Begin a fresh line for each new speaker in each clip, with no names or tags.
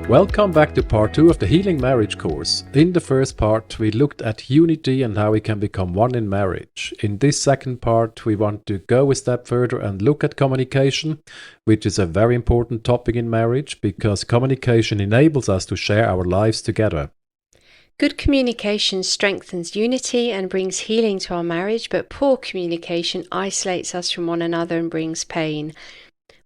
Welcome back to part 2 of the Healing Marriage course. In the first part, we looked at unity and how we can become one in marriage. In this second part, we want to go a step further and look at communication, which is a very important topic in marriage because communication enables us to share our lives together.
Good communication strengthens unity and brings healing to our marriage, but poor communication isolates us from one another and brings pain.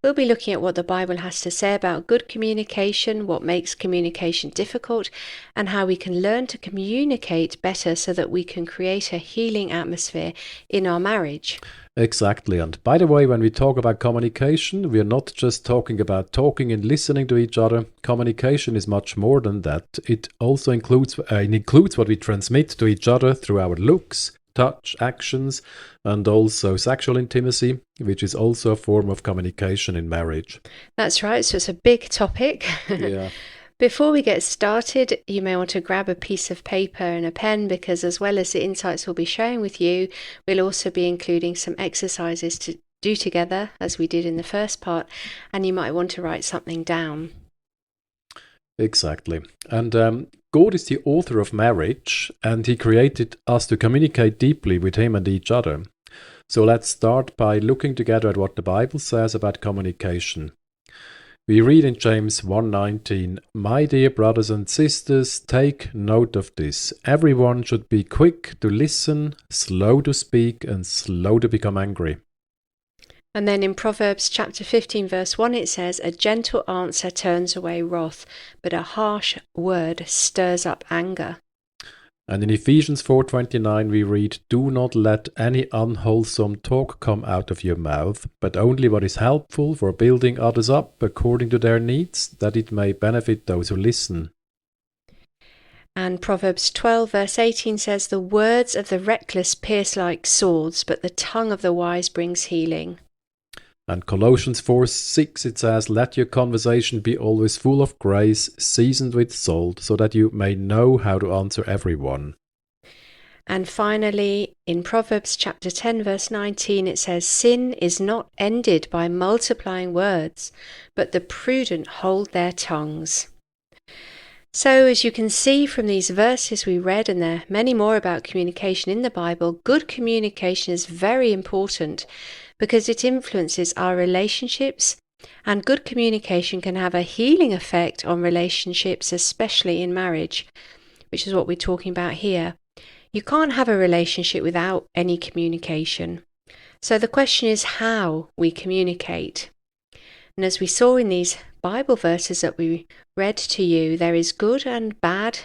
We'll be looking at what the Bible has to say about good communication, what makes communication difficult, and how we can learn to communicate better so that we can create a healing atmosphere in our marriage.
Exactly. And by the way, when we talk about communication, we are not just talking about talking and listening to each other. Communication is much more than that. It also includes what we transmit to each other through our looks, touch, actions, and also sexual intimacy, which is also a form of communication in marriage.
That's right, so it's a big topic.
Yeah.
Before we get started, you may want to grab a piece of paper and a pen because as well as the insights we'll be sharing with you, we'll also be including some exercises to do together as we did in the first part, and you might want to write something down.
Exactly. And God is the author of marriage, and He created us to communicate deeply with Him and each other. So let's start by looking together at what the Bible says about communication. We read in James 1:19, "My dear brothers and sisters, take note of this. Everyone should be quick to listen, slow to speak, and slow to become angry."
And then in Proverbs chapter 15 verse 1 it says, "A gentle answer turns away wrath, but a harsh word stirs up anger."
And in Ephesians 4:29 we read, "Do not let any unwholesome talk come out of your mouth, but only what is helpful for building others up according to their needs, that it may benefit those who listen."
And Proverbs 12 verse 18 says, "The words of the reckless pierce like swords, but the tongue of the wise brings healing."
And Colossians 4:6 it says, "Let your conversation be always full of grace, seasoned with salt, so that you may know how to answer everyone."
And finally, in Proverbs chapter 10 verse 19 it says, "Sin is not ended by multiplying words, but the prudent hold their tongues." So as you can see from these verses we read, and there are many more about communication in the Bible, good communication is very important because it influences our relationships, and good communication can have a healing effect on relationships, especially in marriage, which is what we're talking about here. You can't have a relationship without any communication. So the question is how we communicate. And as we saw in these Bible verses that we read to you, there is good and bad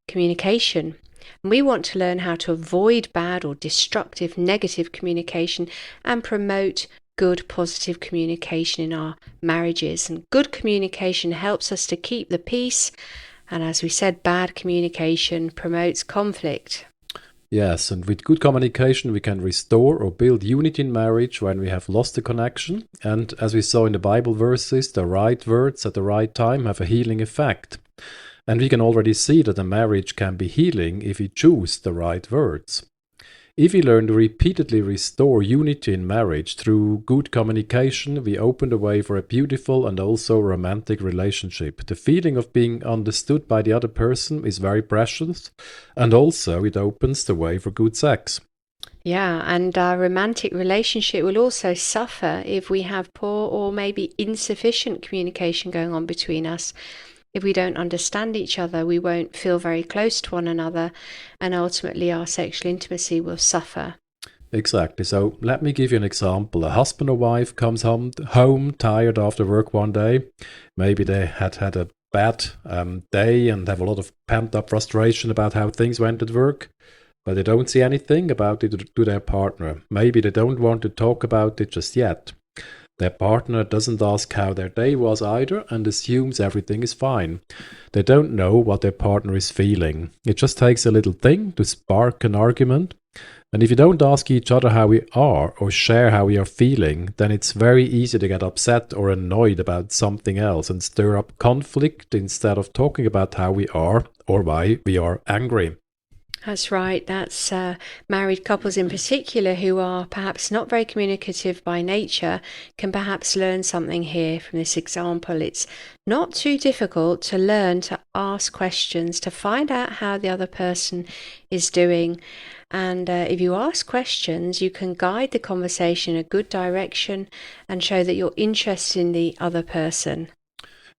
communication. And we want to learn how to avoid bad or destructive, negative communication and promote good, positive communication in our marriages. And good communication helps us to keep the peace. And as we said, bad communication promotes conflict.
Yes, and with good communication we can restore or build unity in marriage when we have lost the connection. And as we saw in the Bible verses, the right words at the right time have a healing effect. And we can already see that a marriage can be healing if we choose the right words. If we learn to repeatedly restore unity in marriage through good communication, we open the way for a beautiful and also romantic relationship. The feeling of being understood by the other person is very precious, and also it opens the way for good sex.
Yeah, and our romantic relationship will also suffer if we have poor or maybe insufficient communication going on between us. If we don't understand each other, we won't feel very close to one another, and ultimately our sexual intimacy will suffer.
Exactly. So let me give you an example. A husband or wife comes home tired after work one day. Maybe they had a bad day and have a lot of pent-up frustration about how things went at work, but they don't see anything about it to their partner. Maybe they don't want to talk about it just yet. Their partner doesn't ask how their day was either and assumes everything is fine. They don't know what their partner is feeling. It just takes a little thing to spark an argument. And if you don't ask each other how we are or share how we are feeling, then it's very easy to get upset or annoyed about something else and stir up conflict instead of talking about how we are or why we are angry.
That's right. That's married couples in particular who are perhaps not very communicative by nature can perhaps learn something here from this example. It's not too difficult to learn to ask questions, to find out how the other person is doing. And if you ask questions, you can guide the conversation in a good direction and show that you're interested in the other person.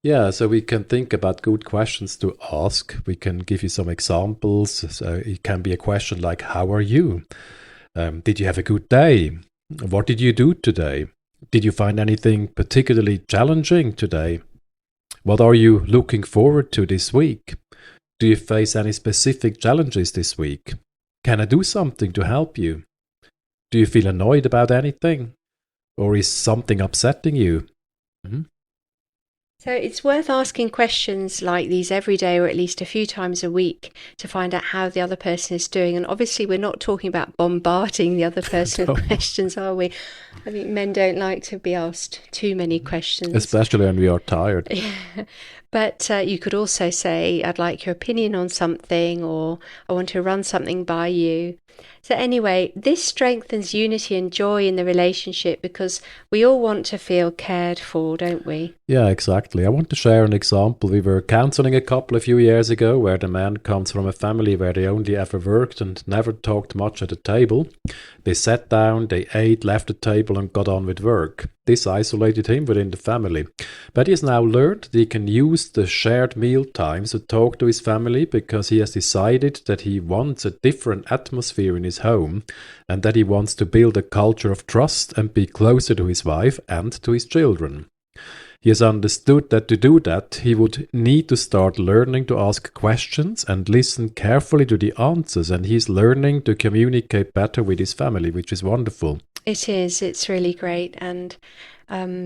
Yeah, so we can think about good questions to ask. We can give you some examples. So it can be a question like, how are you? Did you have a good day? What did you do today? Did you find anything particularly challenging today? What are you looking forward to this week? Do you face any specific challenges this week? Can I do something to help you? Do you feel annoyed about anything? Or is something upsetting you? Mhm.
So it's worth asking questions like these every day or at least a few times a week to find out how the other person is doing. And obviously, we're not talking about bombarding the other person
No.
with questions, are we? I think men don't like to be asked too many questions.
Especially when we are tired.
Yeah. But you could also say, I'd like your opinion on something, or I want to run something by you. So, anyway, this strengthens unity and joy in the relationship because we all want to feel cared for, don't we?
Yeah, exactly. I want to share an example. We were counseling a couple a few years ago where the man comes from a family where they only ever worked and never talked much at the table. They sat down, they ate, left the table and got on with work. This isolated him within the family. But he has now learned that he can use the shared meal times to talk to his family because he has decided that he wants a different atmosphere in his home and that he wants to build a culture of trust and be closer to his wife and to his children. He has understood that to do that, he would need to start learning to ask questions and listen carefully to the answers, and he's learning to communicate better with his family, which is wonderful.
It is. It's really great and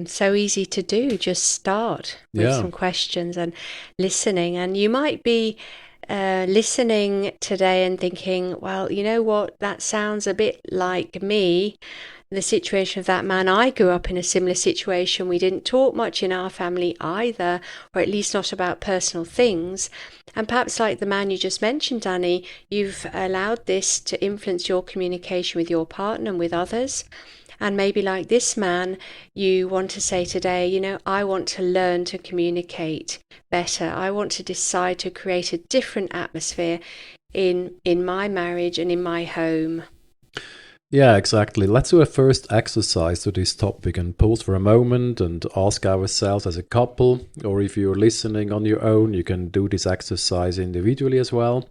so easy to do. Just start with
Yeah.
some questions and listening. And you might be listening today and thinking, well, you know what? That sounds a bit like me. The situation of that man. I grew up in a similar situation. We didn't talk much in our family either, or at least not about personal things. And perhaps like the man you just mentioned, Danny, you've allowed this to influence your communication with your partner and with others. And maybe like this man, you want to say today, you know, I want to learn to communicate better. I want to decide to create a different atmosphere in my marriage and in my home.
Yeah, exactly. Let's do a first exercise to this topic and pause for a moment and ask ourselves as a couple, or if you're listening on your own, you can do this exercise individually as well.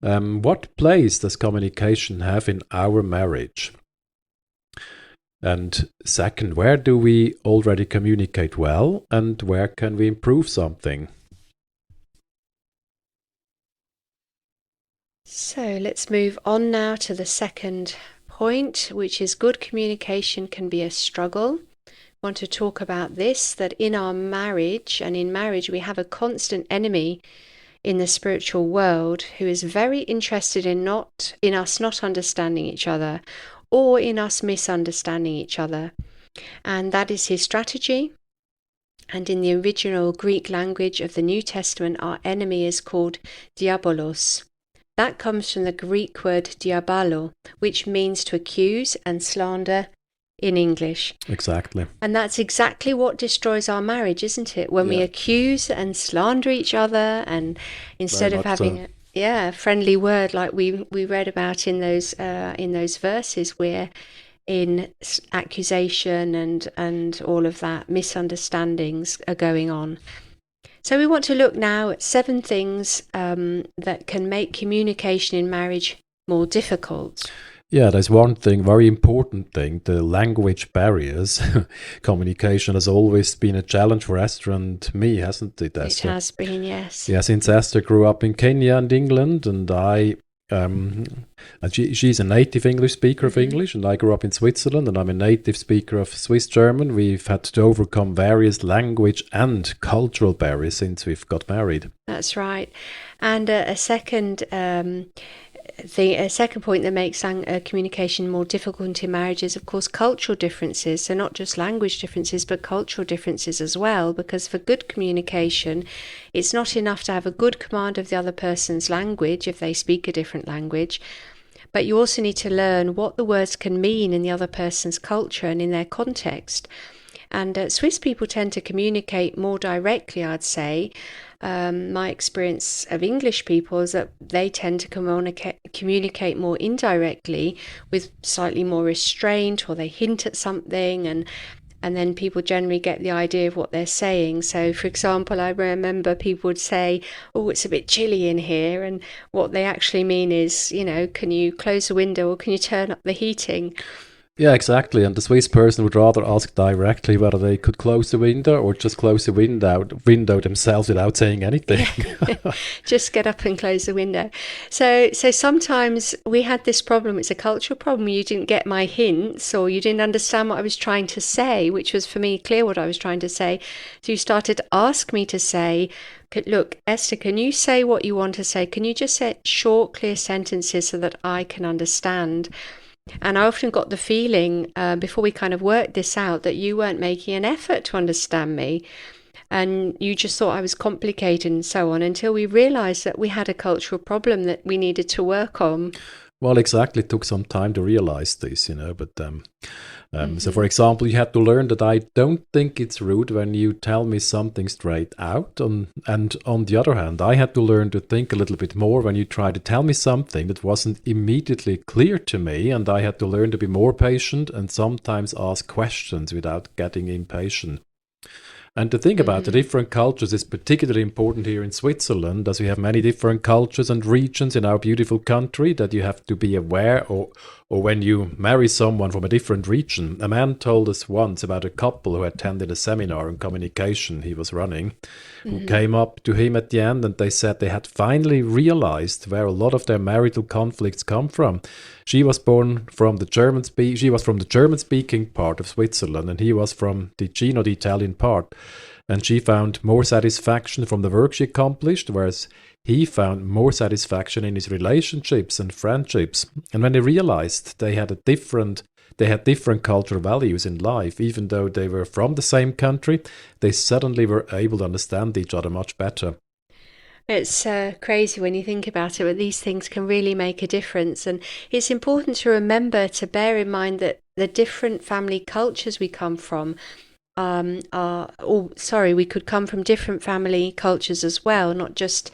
What place does communication have in our marriage? And second, where do we already communicate well and where can we improve something?
So let's move on now to the second point, which is good communication can be a struggle. I want to talk about this, that in our marriage, and in marriage we have a constant enemy in the spiritual world who is very interested in us not understanding each other or in us misunderstanding each other. And that is his strategy. And in the original Greek language of the New Testament, our enemy is called diabolos. That comes from the Greek word diabalo, which means to accuse and slander in English.
Exactly.
And that's exactly what destroys our marriage, isn't it? When we accuse and slander each other, and instead of having a friendly word like we read about in those verses, we're in accusation and all of that, misunderstandings are going on. So we want to look now at 7 things that can make communication in marriage more difficult.
Yeah, there's one thing, very important thing, the language barriers. Communication has always been a challenge for Esther and me, hasn't it, Esther?
It has been, yes.
Yeah, since Esther grew up in Kenya and England, and she's a native English speaker of English, and I grew up in Switzerland, and I'm a native speaker of Swiss German. We've had to overcome various language and cultural barriers since we've got married.
That's right. And a second a second point that makes communication more difficult in marriage is, of course, cultural differences. So not just language differences, but cultural differences as well. Because for good communication, it's not enough to have a good command of the other person's language if they speak a different language, but you also need to learn what the words can mean in the other person's culture and in their context. And Swiss people tend to communicate more directly, I'd say. My experience of English people is that they tend to communicate more indirectly, with slightly more restraint, or they hint at something, and then people generally get the idea of what they're saying. So, for example, I remember people would say, "Oh, it's a bit chilly in here," and what they actually mean is, can you close the window or can you turn up the heating?
Yeah, exactly. And the Swiss person would rather ask directly whether they could close the window or just close the window themselves without saying anything.
Yeah. Just get up and close the window. So sometimes we had this problem. It's a cultural problem. You didn't get my hints, or you didn't understand what I was trying to say, which was for me clear what I was trying to say. So you started to ask me to say, "Look, Esther, can you say what you want to say? Can you just say short, clear sentences so that I can understand?" And I often got the feeling, before we kind of worked this out, that you weren't making an effort to understand me. And you just thought I was complicated and so on, until we realized that we had a cultural problem that we needed to work on.
Well, exactly. It took some time to realize this, but so, for example, you had to learn that I don't think it's rude when you tell me something straight out. And on the other hand, I had to learn to think a little bit more when you try to tell me something that wasn't immediately clear to me. And I had to learn to be more patient and sometimes ask questions without getting impatient. And to think about the different cultures is particularly important here in Switzerland, as we have many different cultures and regions in our beautiful country that you have to be aware of, or when you marry someone from a different region. A man told us once about a couple who attended a seminar on communication he was running, who came up to him at the end, and they said they had finally realized where a lot of their marital conflicts come from. She was from the German-speaking part of Switzerland, and he was from Ticino, the Italian part. And she found more satisfaction from the work she accomplished, whereas he found more satisfaction in his relationships and friendships. And when they realized they had different cultural values in life, even though they were from the same country, they suddenly were able to understand each other much better.
It's crazy when you think about it, but these things can really make a difference. And it's important to remember to bear in mind that the different family cultures we come from we could come from different family cultures as well, not just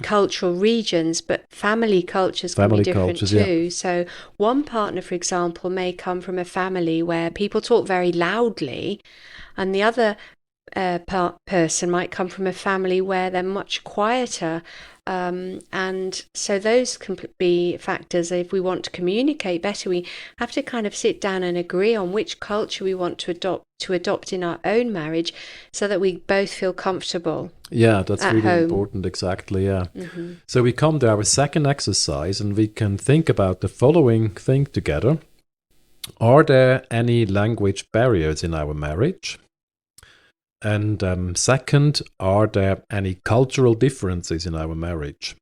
cultural regions, but family cultures can be different too. Yeah. So one partner, for example, may come from a family where people talk very loudly, and the other person might come from a family where they're much quieter, and so those can be factors. If we want to communicate better, we have to kind of sit down and agree on which culture we want to adopt in our own marriage, so that we both feel comfortable.
Yeah, that's really important. Exactly. Yeah. So we come to our second exercise, and we can think about the following thing together. Are there any language barriers in our marriage? And second, are there any cultural differences in our marriage?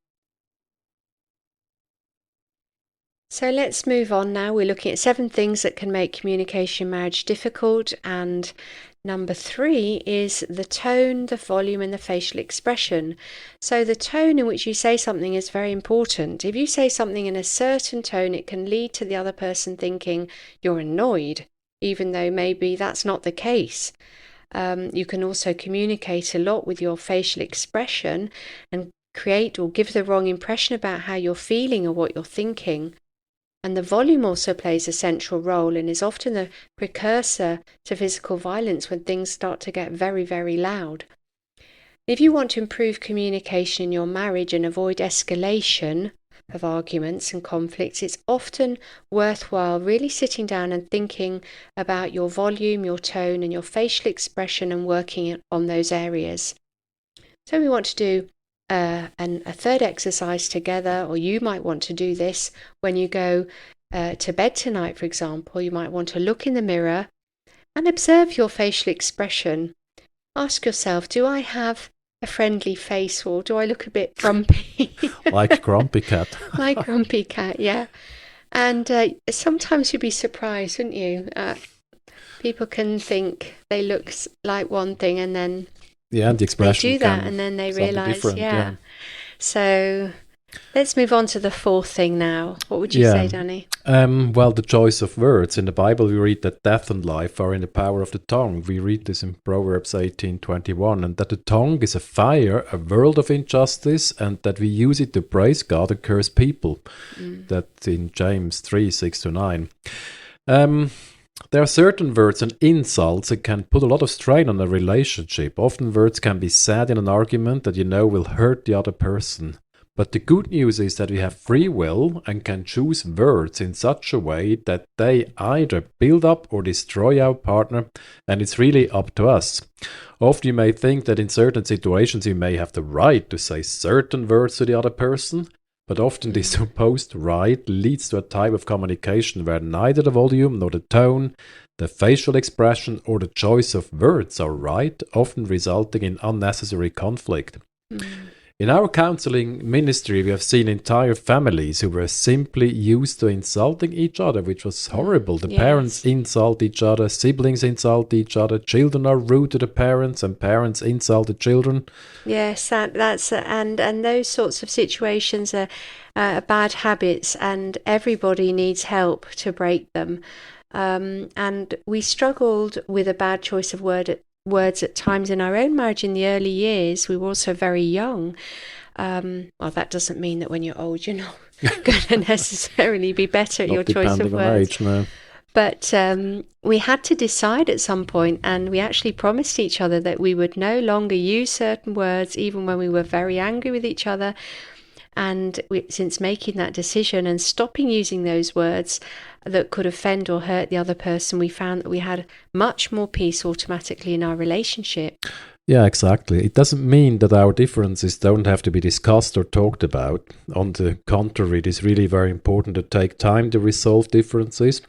So let's move on now. We're looking at 7 things that can make communication in marriage difficult. And number 3 is the tone, the volume, and the facial expression. So the tone in which you say something is very important. If you say something in a certain tone, it can lead to the other person thinking you're annoyed, even though maybe that's not the case. You can also communicate a lot with your facial expression and create or give the wrong impression about how you're feeling or what you're thinking. And the volume also plays a central role and is often the precursor to physical violence when things start to get very, very loud. If you want to improve communication in your marriage and avoid escalation of arguments and conflicts, it's often worthwhile really sitting down and thinking about your volume, your tone, and your facial expression, and working on those areas. So we want to do a third exercise together, or you might want to do this when you go to bed tonight, for example. You might want to look in the mirror and observe your facial expression. Ask yourself, do I have a friendly face, or do I look a bit grumpy?
Like Grumpy Cat.
Like Grumpy Cat, yeah. And sometimes you'd be surprised, wouldn't you? People can think they look like one thing, and then
Yeah, and the
they
expression
do that,
can
and then they
something
realise,
different.
yeah. So let's move on to the fourth thing now. What would you
Yeah.
say, Danny?
Well, the choice of words. In the Bible, we read that death and life are in the power of the tongue. We read this in Proverbs 18:21, and that the tongue is a fire, a world of injustice, and that we use it to praise God and curse people. That's in James 3:6-9. There are certain words and insults that can put a lot of strain on a relationship. Often words can be said in an argument that you know will hurt the other person. But the good news is that we have free will and can choose words in such a way that they either build up or destroy our partner, and it's really up to us. Often you may think that in certain situations you may have the right to say certain words to the other person, but often this supposed right leads to a type of communication where neither the volume nor the tone, the facial expression or the choice of words are right, often resulting in unnecessary conflict. In our counseling ministry, we have seen entire families who were simply used to insulting each other, which was horrible. The parents insult each other, siblings insult each other, children are rude to the parents, and parents insult the children.
Yes, that's and those sorts of situations are bad habits, and everybody needs help to break them. And we struggled with a bad choice of words at times in our own marriage in the early years. We were also very young. Well, that doesn't mean that when you're old, you're not going to necessarily be better at your choice of words.
Age, no.
But we had to decide at some point, and we actually promised each other that we would no longer use certain words, even when we were very angry with each other. And since making that decision and stopping using those words that could offend or hurt the other person, we found that we had much more peace automatically in our relationship.
Yeah, exactly. It doesn't mean that our differences don't have to be discussed or talked about. On the contrary, it is really very important to take time to resolve differences.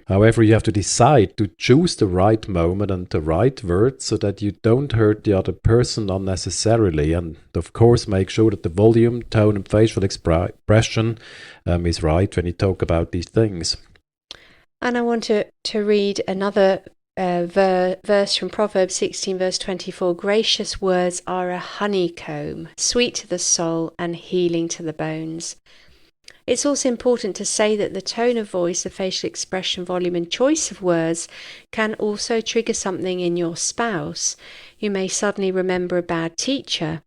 However, you have to decide to choose the right moment and the right words so that you don't hurt the other person unnecessarily. And of course, make sure that the volume, tone, and facial expression is right when you talk about these things.
And I want to read another verse from Proverbs 16, verse 24. Gracious words are a honeycomb, sweet to the soul and healing to the bones. It's also important to say that the tone of voice, the facial expression, volume, and choice of words can also trigger something in your spouse. You may suddenly remember a bad teacher,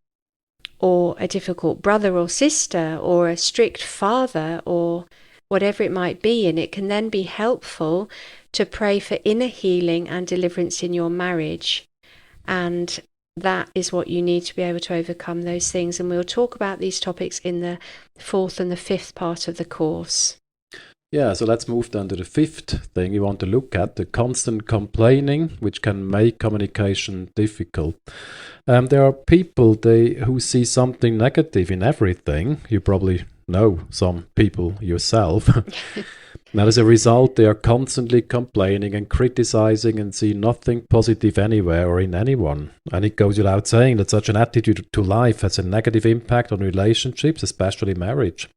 or a difficult brother or sister, or a strict father, or whatever it might be, and it can then be helpful to pray for inner healing and deliverance in your marriage. And that is what you need to be able to overcome those things. And we'll talk about these topics in the fourth and the fifth part of the course.
Yeah, so let's move down to the fifth thing we want to look at, the constant complaining, which can make communication difficult. There are people who see something negative in everything. You probably know some people yourself. Now, as a result, they are constantly complaining and criticizing and see nothing positive anywhere or in anyone. And it goes without saying that such an attitude to life has a negative impact on relationships, especially marriage.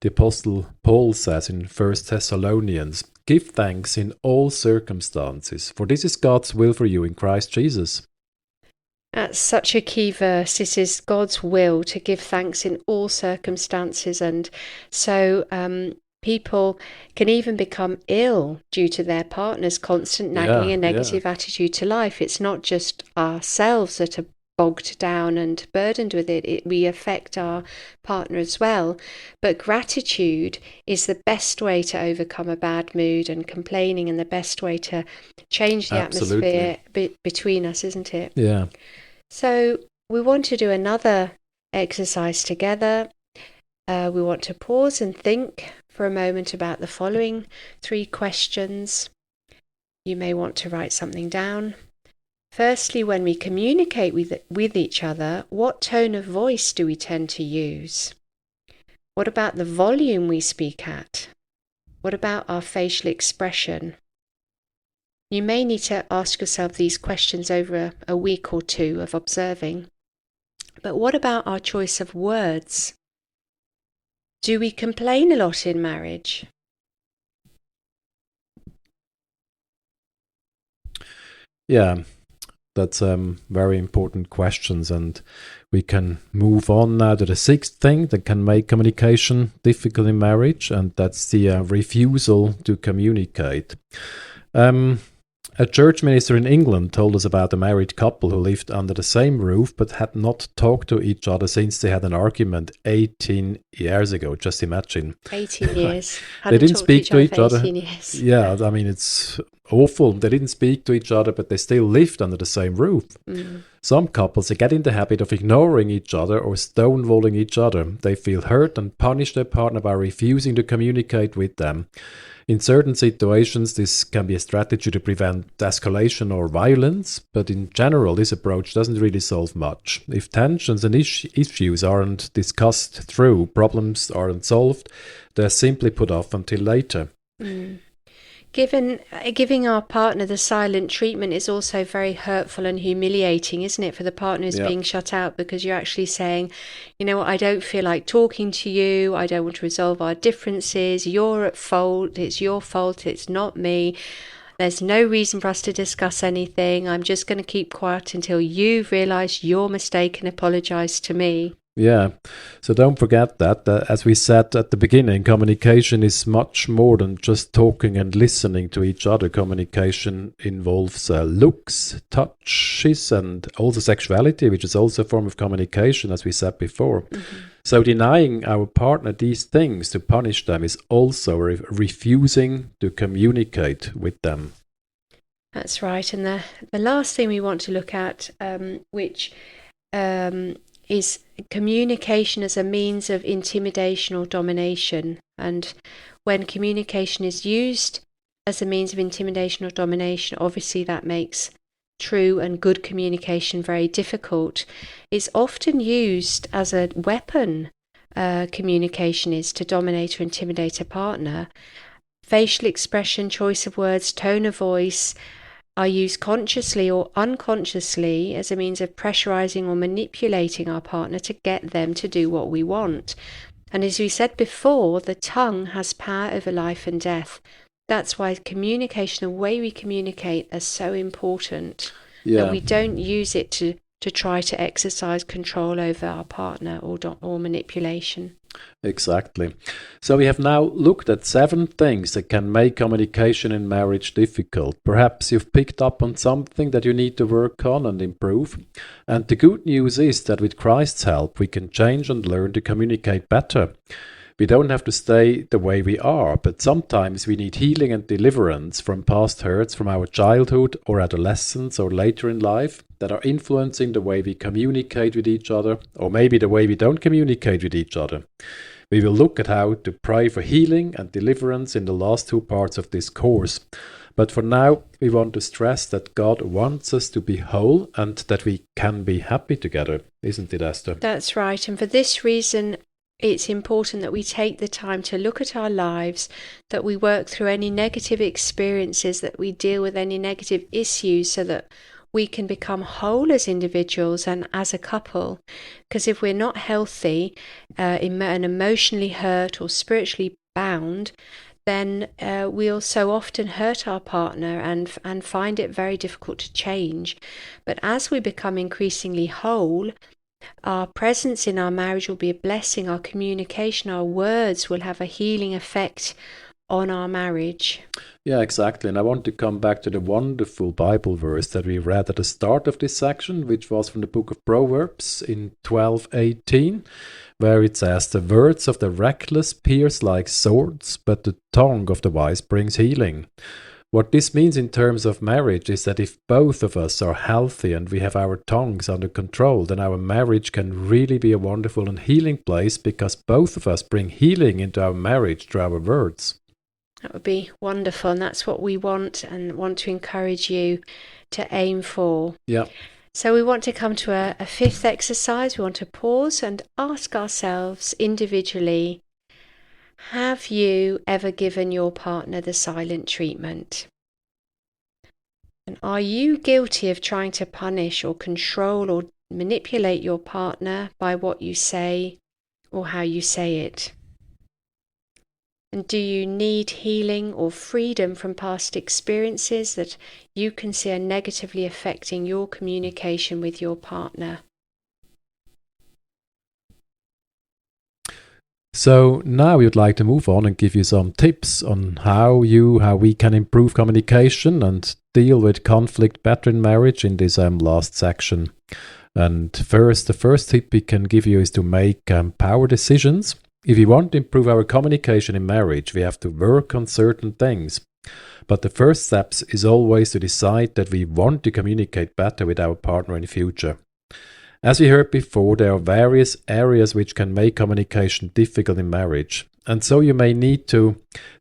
The Apostle Paul says in 1 Thessalonians, "Give thanks in all circumstances, for this is God's will for you in Christ Jesus."
That's such a key verse. It is God's will to give thanks in all circumstances. And so people can even become ill due to their partner's constant nagging and negative attitude to life. It's not just ourselves that are bogged down and burdened with it. We affect our partner as well. But gratitude is the best way to overcome a bad mood, and complaining and the best way to change the atmosphere between us, isn't it?
Yeah.
So we want to do another exercise together. We want to pause and think for a moment about the following 3 questions. You may want to write something down. Firstly, when we communicate with each other, what tone of voice do we tend to use? What about the volume we speak at? What about our facial expression? You may need to ask yourself these questions over a week or 2 of observing. But what about our choice of words? Do we complain a lot in marriage?
Yeah, that's very important questions, and we can move on now to the sixth thing that can make communication difficult in marriage, and that's the refusal to communicate. Um, a church minister in England told us about a married couple who lived under the same roof but had not talked to each other since they had an argument 18 years ago. Just imagine.
18 years.
They
Hadn't
didn't
talked to
speak
each
to
other
each
for
other.
18 years.
Yeah, I mean, it's awful. They didn't speak to each other, but they still lived under the same roof.
Mm.
Some couples, they get in the habit of ignoring each other or stonewalling each other. They feel hurt and punish their partner by refusing to communicate with them. In certain situations, this can be a strategy to prevent escalation or violence, but in general, this approach doesn't really solve much. If tensions and issues aren't discussed through, problems aren't solved, they're simply put off until later.
Mm. Giving our partner the silent treatment is also very hurtful and humiliating, isn't it, for the partner who's being shut out, because you're actually saying, you know what, I don't feel like talking to you, I don't want to resolve our differences, you're at fault, it's your fault, it's not me. There's no reason for us to discuss anything. I'm just going to keep quiet until you've realised your mistake and apologised to me.
Yeah, so don't forget that, as we said at the beginning, communication is much more than just talking and listening to each other. Communication involves looks, touches, and also sexuality, which is also a form of communication, as we said before. Mm-hmm. So denying our partner these things to punish them is also refusing to communicate with them.
That's right. And the last thing we want to look at, which is communication as a means of intimidation or domination. And when communication is used as a means of intimidation or domination, obviously that makes true and good communication very difficult. It's often used as a weapon, communication is, to dominate or intimidate a partner. Facial expression, choice of words, tone of voice are used consciously or unconsciously as a means of pressurizing or manipulating our partner to get them to do what we want. And as we said before, the tongue has power over life and death. That's why communication, the way we communicate, is so important.
Yeah.
That we don't use it to try to exercise control over our partner or manipulation.
Exactly. So we have now looked at 7 things that can make communication in marriage difficult. Perhaps you've picked up on something that you need to work on and improve. And the good news is that with Christ's help, we can change and learn to communicate better. We don't have to stay the way we are, but sometimes we need healing and deliverance from past hurts from our childhood or adolescence or later in life that are influencing the way we communicate with each other, or maybe the way we don't communicate with each other. We will look at how to pray for healing and deliverance in the last 2 parts of this course. But for now, we want to stress that God wants us to be whole and that we can be happy together, isn't it, Esther?
That's right, and for this reason, it's important that we take the time to look at our lives, that we work through any negative experiences, that we deal with any negative issues so that we can become whole as individuals and as a couple. Because if we're not healthy and emotionally hurt or spiritually bound, then we'll so often hurt our partner and find it very difficult to change. But as we become increasingly whole, our presence in our marriage will be a blessing. Our communication, our words will have a healing effect on our marriage.
Yeah, exactly. And I want to come back to the wonderful Bible verse that we read at the start of this section, which was from the book of Proverbs in 12:18, where it says, "The words of the reckless pierce like swords, but the tongue of the wise brings healing." What this means in terms of marriage is that if both of us are healthy and we have our tongues under control, then our marriage can really be a wonderful and healing place, because both of us bring healing into our marriage through our words.
That would be wonderful, and that's what we want and want to encourage you to aim for.
Yeah.
So we want to come to a 5th exercise. We want to pause and ask ourselves individually, have you ever given your partner the silent treatment? And are you guilty of trying to punish or control or manipulate your partner by what you say or how you say it? And do you need healing or freedom from past experiences that you can see are negatively affecting your communication with your partner?
So now we'd like to move on and give you some tips on how we can improve communication and deal with conflict better in marriage in this last section. And the first tip we can give you is to make power decisions. If we want to improve our communication in marriage, we have to work on certain things. But the first steps is always to decide that we want to communicate better with our partner in the future. As we heard before, there are various areas which can make communication difficult in marriage. And so you may need to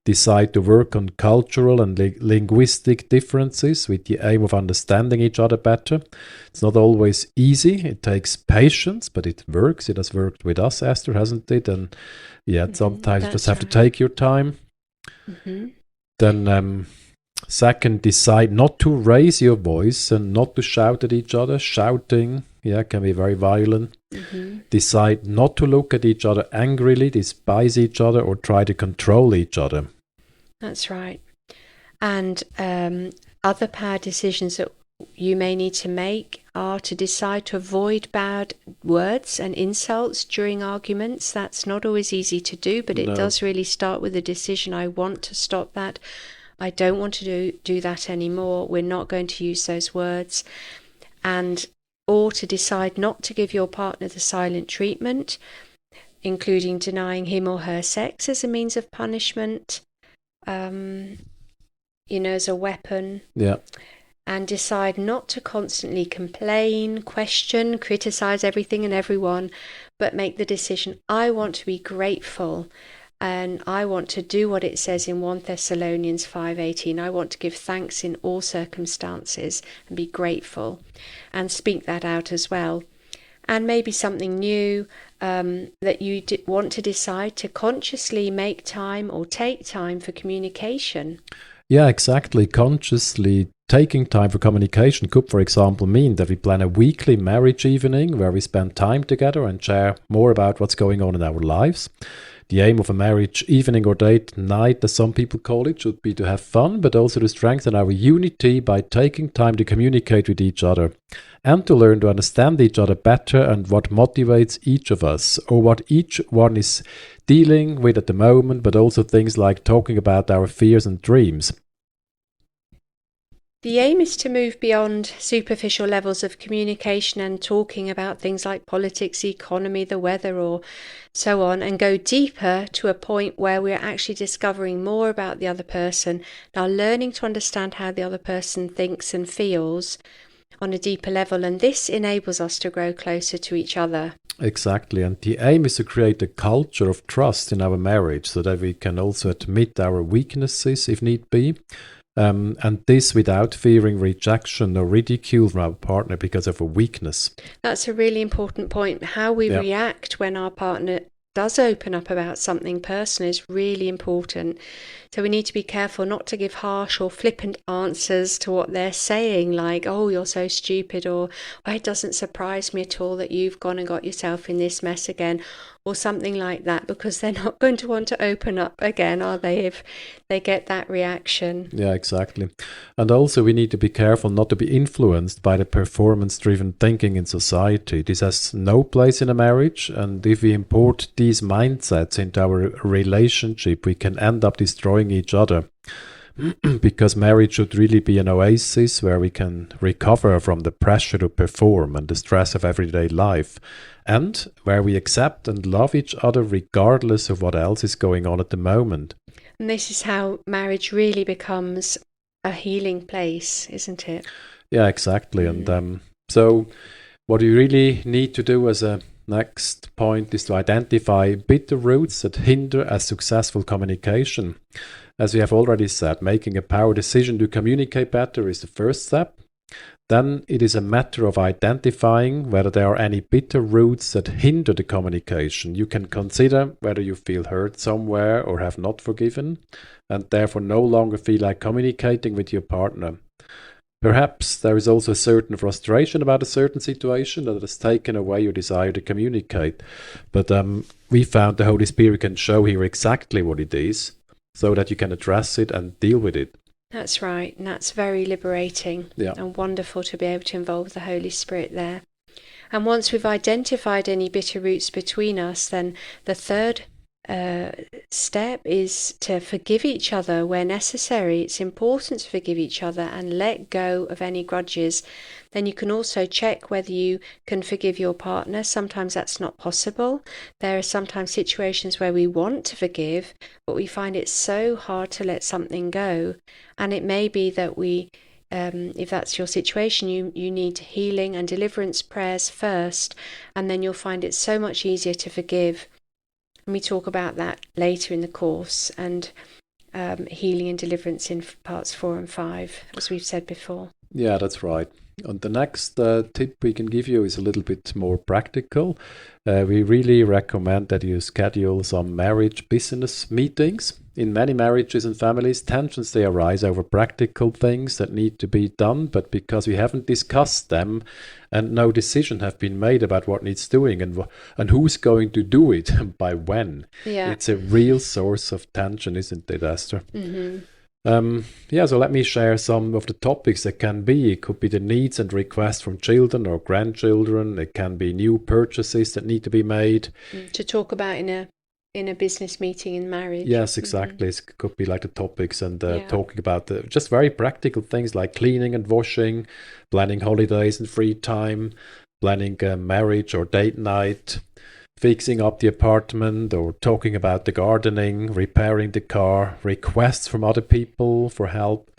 decide to work on cultural and linguistic differences with the aim of understanding each other better. It's not always easy. It takes patience, but it works. It has worked with us, Esther, hasn't it? And sometimes you just have to take your time. Then second, decide not to raise your voice and not to shout at each other. Shouting, can be very violent. Decide not to look at each other angrily, despise each other, or try to control each other.
That's right. And other power decisions that you may need to make are to decide to avoid bad words and insults during arguments. That's not always easy to do, but it does really start with a decision. I want to stop that. I don't want to do that anymore. We're not going to use those words. Or to decide not to give your partner the silent treatment, including denying him or her sex as a means of punishment, as a weapon.
Yeah.
And decide not to constantly complain, question, criticize everything and everyone, but make the decision, I want to be grateful. And I want to do what it says in 1 Thessalonians 5:18. I want to give thanks in all circumstances and be grateful, and speak that out as well. And maybe something new that you want to decide to consciously make time or take time for communication.
Yeah, exactly. Consciously taking time for communication could, for example, mean that we plan a weekly marriage evening where we spend time together and share more about what's going on in our lives. The aim of a marriage evening or date night, as some people call it, should be to have fun, but also to strengthen our unity by taking time to communicate with each other and to learn to understand each other better and what motivates each of us or what each one is dealing with at the moment, but also things like talking about our fears and dreams.
The aim is to move beyond superficial levels of communication and talking about things like politics, economy, the weather, or so on, and go deeper to a point where we're actually discovering more about the other person, now learning to understand how the other person thinks and feels on a deeper level, and this enables us to grow closer to each other.
Exactly, and the aim is to create a culture of trust in our marriage so that we can also admit our weaknesses if need be. And this without fearing rejection or ridicule from our partner because of a weakness.
That's a really important point. How we react when our partner does open up about something personal is really important. So we need to be careful not to give harsh or flippant answers to what they're saying, like, oh, you're so stupid, or oh, it doesn't surprise me at all that you've gone and got yourself in this mess again, or something like that, because they're not going to want to open up again, are they, if they get that reaction?
Yeah, exactly. And also we need to be careful not to be influenced by the performance-driven thinking in society. This has no place in a marriage, and if we import these mindsets into our relationship, we can end up destroying each other. Because marriage should really be an oasis where we can recover from the pressure to perform and the stress of everyday life, and where we accept and love each other regardless of what else is going on at the moment.
And this is how marriage really becomes a healing place, isn't it?
Yeah, exactly. And so what you really need to do as a next point is to identify bitter roots that hinder a successful communication. As we have already said, making a power decision to communicate better is the first step. Then it is a matter of identifying whether there are any bitter roots that hinder the communication. You can consider whether you feel hurt somewhere or have not forgiven, and therefore no longer feel like communicating with your partner. Perhaps there is also a certain frustration about a certain situation that has taken away your desire to communicate. But we found the Holy Spirit can show here exactly what it is so that you can address it and deal with it.
That's right, and that's very liberating and wonderful to be able to involve the Holy Spirit there. And once we've identified any bitter roots between us, then the third step is to forgive each other where necessary. It's important to forgive each other and let go of any grudges. Then you can also check whether you can forgive your partner. Sometimes that's not possible. There are sometimes situations where we want to forgive, but we find it so hard to let something go. And it may be that if that's your situation, you need healing and deliverance prayers first, and then you'll find it so much easier to forgive. And we talk about that later in the course, and healing and deliverance in parts 4 and 5, as we've said before.
Yeah, that's right. And the next tip we can give you is a little bit more practical. We really recommend that you schedule some marriage business meetings. In many marriages and families, tensions, they arise over practical things that need to be done, but because we haven't discussed them and no decision have been made about what needs doing and who's going to do it and by when, it's a real source of tension, isn't it, Esther?
Mm-hmm.
So let me share some of the topics that can be. It could be the needs and requests from children or grandchildren. It can be new purchases that need to be made.
To talk about in a business meeting in marriage.
Yes, exactly. Mm-hmm. It could be like the topics and talking about just very practical things like cleaning and washing, planning holidays and free time, planning a marriage or date night, fixing up the apartment or talking about the gardening, repairing the car, requests from other people for help,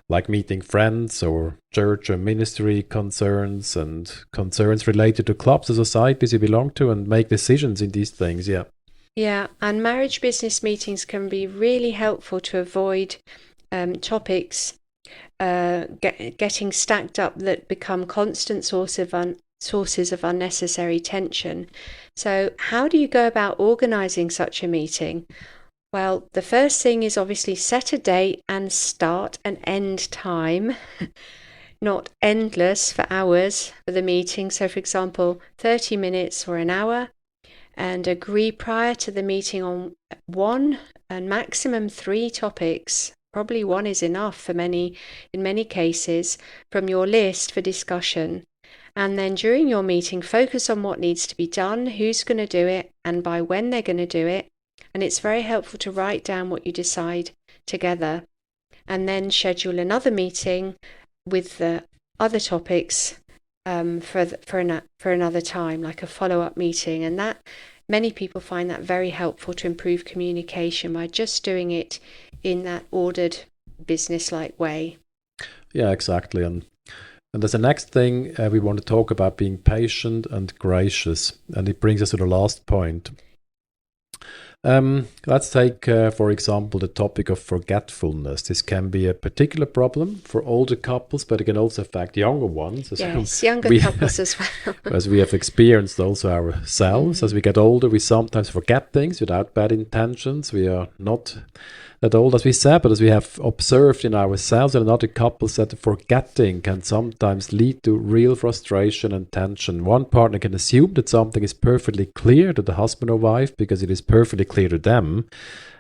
like meeting friends or church or ministry concerns and concerns related to clubs or societies you belong to, and make decisions in these things.
Yeah, and marriage business meetings can be really helpful to avoid topics getting stacked up that become constant sources of unnecessary tension. So how do you go about organising such a meeting? Well, the first thing is obviously set a date and start and end time, not endless for hours for the meeting. So, for example, 30 minutes or an hour, and agree prior to the meeting on 1 and maximum 3 topics. Probably 1 is enough in many cases, from your list for discussion. And then during your meeting, focus on what needs to be done, who's going to do it, and by when they're going to do it. And it's very helpful to write down what you decide together, and then schedule another meeting with the other topics for another time, like a follow-up meeting. And that many people find that very helpful to improve communication by just doing it in that ordered, business-like way.
Yeah, exactly. And there's the next thing we want to talk about, being patient and gracious. And it brings us to the last point. Let's take, for example, the topic of forgetfulness. This can be a particular problem for older couples, but it can also affect younger ones.
Yes, younger couples as well.
As we have experienced also ourselves. Mm-hmm. As we get older, we sometimes forget things without bad intentions. We are not that old, as we said, but as we have observed in ourselves and in other couples, that forgetting can sometimes lead to real frustration and tension. One partner can assume that something is perfectly clear to the husband or wife because it is perfectly clear to them,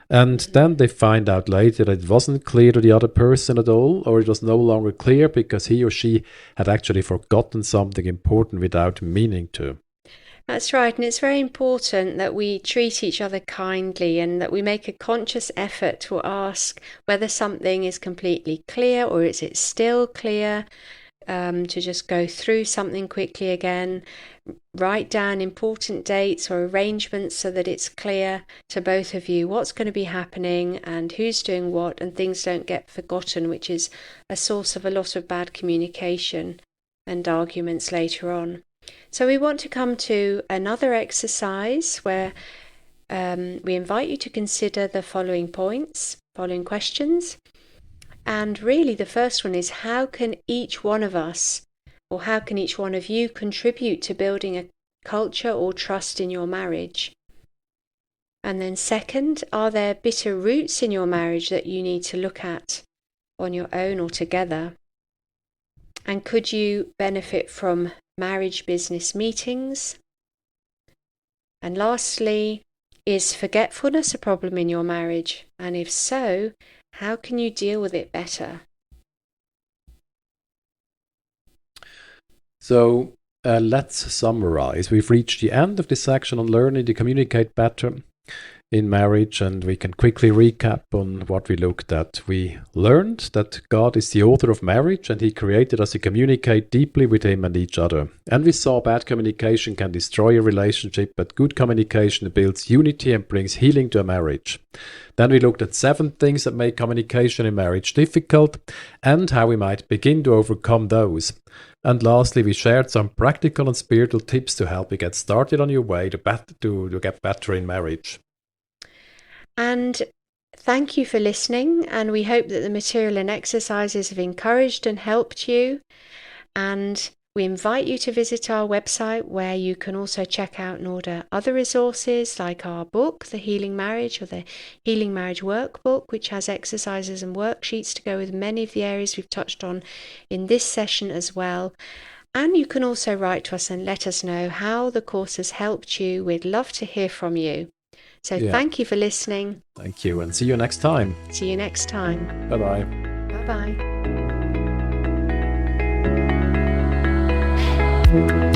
and then they find out later that it wasn't clear to the other person at all, or it was no longer clear because he or she had actually forgotten something important without meaning to.
That's right, and it's very important that we treat each other kindly and that we make a conscious effort to ask whether something is completely clear or is it still clear, to just go through something quickly again, write down important dates or arrangements so that it's clear to both of you what's going to be happening and who's doing what, and things don't get forgotten, which is a source of a lot of bad communication and arguments later on. So we want to come to another exercise where we invite you to consider the following questions. And really the first one is, how can each one of us, or how can each one of you contribute to building a culture or trust in your marriage? And then second, are there bitter roots in your marriage that you need to look at on your own or together? And could you benefit from marriage business meetings? And lastly, is forgetfulness a problem in your marriage? And if so, how can you deal with it better?
So let's summarize. We've reached the end of this section on learning to communicate better in marriage, and we can quickly recap on what we looked at. We learned that God is the author of marriage and He created us to communicate deeply with Him and each other. And we saw bad communication can destroy a relationship, but good communication builds unity and brings healing to a marriage. Then we looked at 7 things that make communication in marriage difficult and how we might begin to overcome those. And lastly, we shared some practical and spiritual tips to help you get started on your way to get better in marriage.
And thank you for listening, and we hope that the material and exercises have encouraged and helped you. And we invite you to visit our website, where you can also check out and order other resources like our book, The Healing Marriage, or the Healing Marriage Workbook, which has exercises and worksheets to go with many of the areas we've touched on in this session as well. And you can also write to us and let us know how the course has helped you. We'd love to hear from you. So Thank you for listening.
Thank you, and see you next time.
See you next time.
Bye-bye.
Bye-bye.